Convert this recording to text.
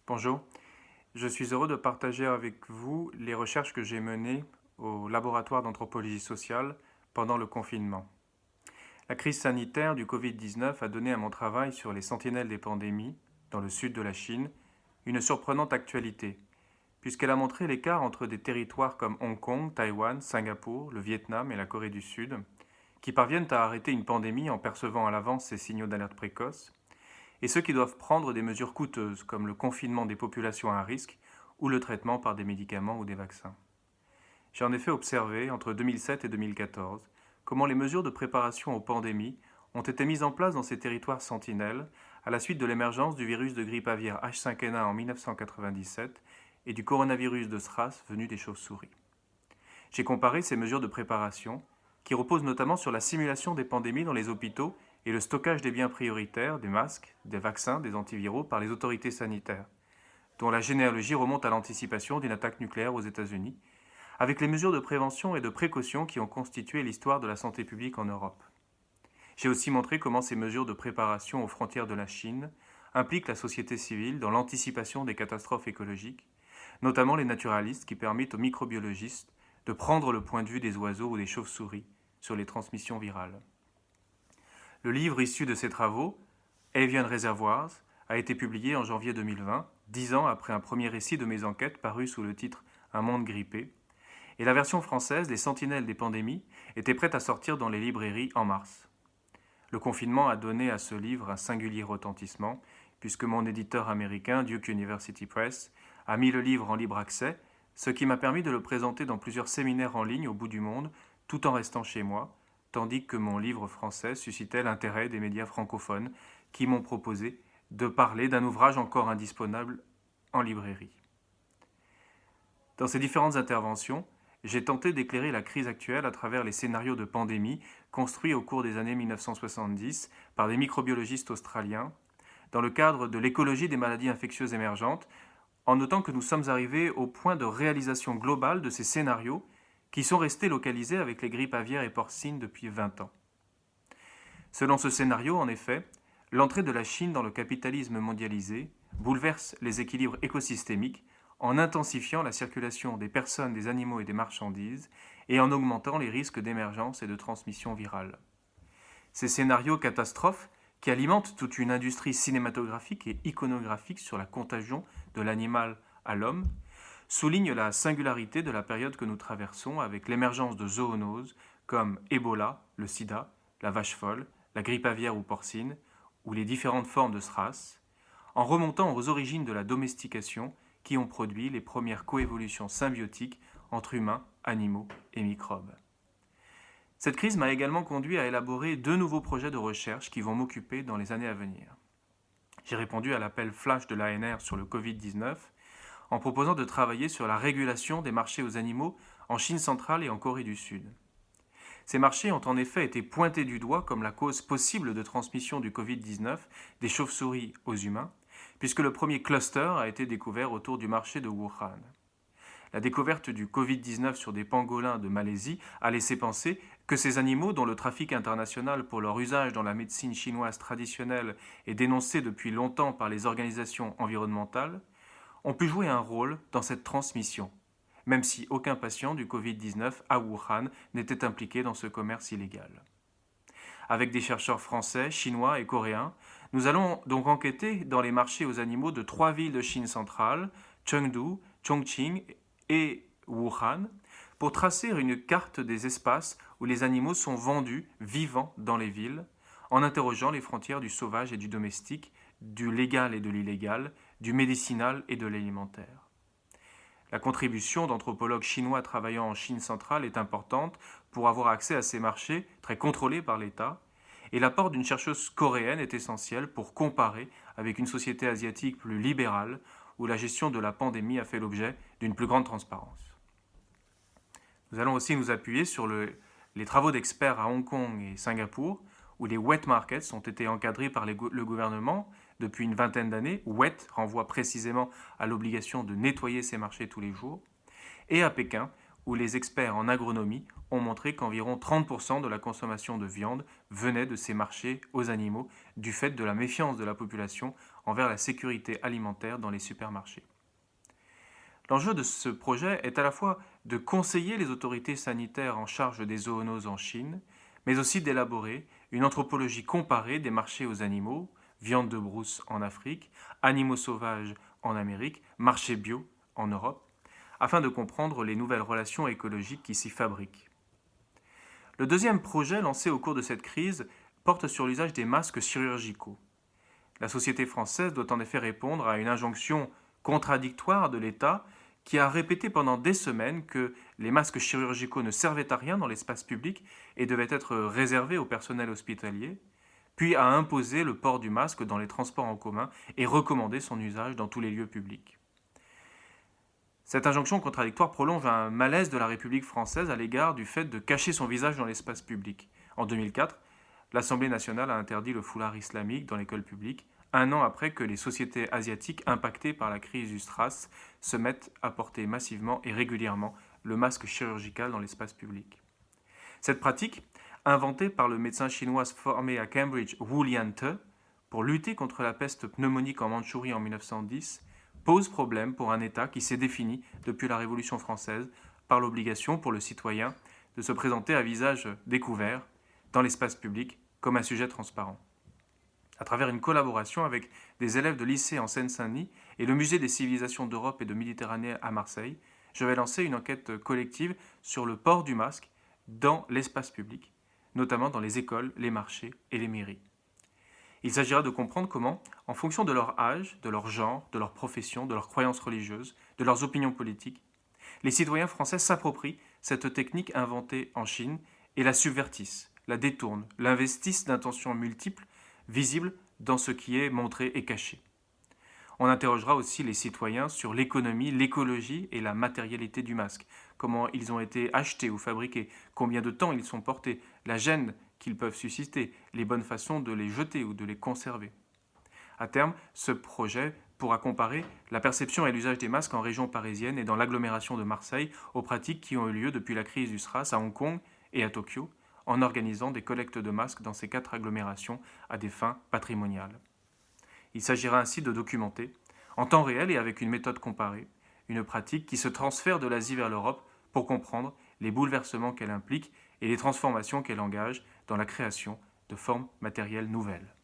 Bonjour, je suis heureux de partager avec vous les recherches que j'ai menées au laboratoire d'anthropologie sociale pendant le confinement. La crise sanitaire du Covid-19 a donné à mon travail sur les sentinelles des pandémies, dans le sud de la Chine, une surprenante actualité, puisqu'elle a montré l'écart entre des territoires comme Hong Kong, Taïwan, Singapour, le Vietnam et la Corée du Sud, qui parviennent à arrêter une pandémie en percevant à l'avance ces signaux d'alerte précoce, et ceux qui doivent prendre des mesures coûteuses comme le confinement des populations à risque ou le traitement par des médicaments ou des vaccins. J'ai en effet observé, entre 2007 et 2014, comment les mesures de préparation aux pandémies ont été mises en place dans ces territoires sentinelles à la suite de l'émergence du virus de grippe aviaire H5N1 en 1997 et du coronavirus de SRAS venu des chauves-souris. J'ai comparé ces mesures de préparation, qui reposent notamment sur la simulation des pandémies dans les hôpitaux et le stockage des biens prioritaires, des masques, des vaccins, des antiviraux par les autorités sanitaires, dont la généalogie remonte à l'anticipation d'une attaque nucléaire aux États-Unis, avec les mesures de prévention et de précaution qui ont constitué l'histoire de la santé publique en Europe. J'ai aussi montré comment ces mesures de préparation aux frontières de la Chine impliquent la société civile dans l'anticipation des catastrophes écologiques, notamment les naturalistes qui permettent aux microbiologistes de prendre le point de vue des oiseaux ou des chauves-souris sur les transmissions virales. Le livre issu de ces travaux, Avian Reservoirs, a été publié en janvier 2020, 10 ans après un premier récit de mes enquêtes paru sous le titre Un monde grippé, et la version française, Les Sentinelles des pandémies, était prête à sortir dans les librairies en mars. Le confinement a donné à ce livre un singulier retentissement, puisque mon éditeur américain, Duke University Press, a mis le livre en libre accès, ce qui m'a permis de le présenter dans plusieurs séminaires en ligne au bout du monde, tout en restant chez moi, tandis que mon livre français suscitait l'intérêt des médias francophones qui m'ont proposé de parler d'un ouvrage encore indisponible en librairie. Dans ces différentes interventions, j'ai tenté d'éclairer la crise actuelle à travers les scénarios de pandémie construits au cours des années 1970 par des microbiologistes australiens, dans le cadre de l'écologie des maladies infectieuses émergentes, en notant que nous sommes arrivés au point de réalisation globale de ces scénarios qui sont restés localisés avec les grippes aviaires et porcines depuis 20 ans. Selon ce scénario, en effet, l'entrée de la Chine dans le capitalisme mondialisé bouleverse les équilibres écosystémiques en intensifiant la circulation des personnes, des animaux et des marchandises et en augmentant les risques d'émergence et de transmission virale. Ces scénarios catastrophes, qui alimentent toute une industrie cinématographique et iconographique sur la contagion de l'animal à l'homme, soulignent la singularité de la période que nous traversons avec l'émergence de zoonoses comme Ebola, le sida, la vache folle, la grippe aviaire ou porcine, ou les différentes formes de SRAS, en remontant aux origines de la domestication qui ont produit les premières coévolutions symbiotiques entre humains, animaux et microbes. Cette crise m'a également conduit à élaborer 2 nouveaux projets de recherche qui vont m'occuper dans les années à venir. J'ai répondu à l'appel flash de l'ANR sur le Covid-19 en proposant de travailler sur la régulation des marchés aux animaux en Chine centrale et en Corée du Sud. Ces marchés ont en effet été pointés du doigt comme la cause possible de transmission du Covid-19 des chauves-souris aux humains, puisque le premier cluster a été découvert autour du marché de Wuhan. La découverte du Covid-19 sur des pangolins de Malaisie a laissé penser que ces animaux, dont le trafic international pour leur usage dans la médecine chinoise traditionnelle est dénoncé depuis longtemps par les organisations environnementales, ont pu jouer un rôle dans cette transmission, même si aucun patient du Covid-19 à Wuhan n'était impliqué dans ce commerce illégal. Avec des chercheurs français, chinois et coréens, nous allons donc enquêter dans les marchés aux animaux de 3 villes de Chine centrale, Chengdu, Chongqing et Wuhan, pour tracer une carte des espaces où les animaux sont vendus vivants dans les villes, en interrogeant les frontières du sauvage et du domestique, du légal et de l'illégal, du médicinal et de l'alimentaire. La contribution d'anthropologues chinois travaillant en Chine centrale est importante pour avoir accès à ces marchés très contrôlés par l'État, et l'apport d'une chercheuse coréenne est essentiel pour comparer avec une société asiatique plus libérale où la gestion de la pandémie a fait l'objet d'une plus grande transparence. Nous allons aussi nous appuyer sur les travaux d'experts à Hong Kong et Singapour, où les wet markets ont été encadrés par le gouvernement depuis une vingtaine d'années. Wet renvoie précisément à l'obligation de nettoyer ces marchés tous les jours. Et à Pékin, où les experts en agronomie ont montré qu'environ 30% de la consommation de viande venait de ces marchés aux animaux du fait de la méfiance de la population envers la sécurité alimentaire dans les supermarchés. L'enjeu de ce projet est à la fois de conseiller les autorités sanitaires en charge des zoonoses en Chine, mais aussi d'élaborer une anthropologie comparée des marchés aux animaux, viande de brousse en Afrique, animaux sauvages en Amérique, marché bio en Europe, afin de comprendre les nouvelles relations écologiques qui s'y fabriquent. Le deuxième projet lancé au cours de cette crise porte sur l'usage des masques chirurgicaux. La société française doit en effet répondre à une injonction contradictoire de l'État qui a répété pendant des semaines que les masques chirurgicaux ne servaient à rien dans l'espace public et devaient être réservés au personnel hospitalier, puis a imposé le port du masque dans les transports en commun et recommandé son usage dans tous les lieux publics. Cette injonction contradictoire prolonge un malaise de la République française à l'égard du fait de cacher son visage dans l'espace public. En 2004, l'Assemblée nationale a interdit le foulard islamique dans l'école publique, un an après que les sociétés asiatiques impactées par la crise du SRAS se mettent à porter massivement et régulièrement le masque chirurgical dans l'espace public. Cette pratique, inventée par le médecin chinois formé à Cambridge Wu Liante pour lutter contre la peste pneumonique en Mandchourie en 1910, pose problème pour un État qui s'est défini depuis la Révolution française par l'obligation pour le citoyen de se présenter à visage découvert dans l'espace public comme un sujet transparent. À travers une collaboration avec des élèves de lycée en Seine-Saint-Denis et le Musée des civilisations d'Europe et de Méditerranée à Marseille, je vais lancer une enquête collective sur le port du masque dans l'espace public, notamment dans les écoles, les marchés et les mairies. Il s'agira de comprendre comment, en fonction de leur âge, de leur genre, de leur profession, de leurs croyances religieuses, de leurs opinions politiques, les citoyens français s'approprient cette technique inventée en Chine et la subvertissent, la détournent, l'investissent d'intentions multiples, visibles dans ce qui est montré et caché. On interrogera aussi les citoyens sur l'économie, l'écologie et la matérialité du masque, comment ils ont été achetés ou fabriqués, combien de temps ils sont portés, la gêne qu'ils peuvent susciter, les bonnes façons de les jeter ou de les conserver. À terme, ce projet pourra comparer la perception et l'usage des masques en région parisienne et dans l'agglomération de Marseille aux pratiques qui ont eu lieu depuis la crise du SRAS à Hong Kong et à Tokyo, en organisant des collectes de masques dans ces 4 agglomérations à des fins patrimoniales. Il s'agira ainsi de documenter, en temps réel et avec une méthode comparée, une pratique qui se transfère de l'Asie vers l'Europe pour comprendre les bouleversements qu'elle implique et les transformations qu'elle engage dans la création de formes matérielles nouvelles.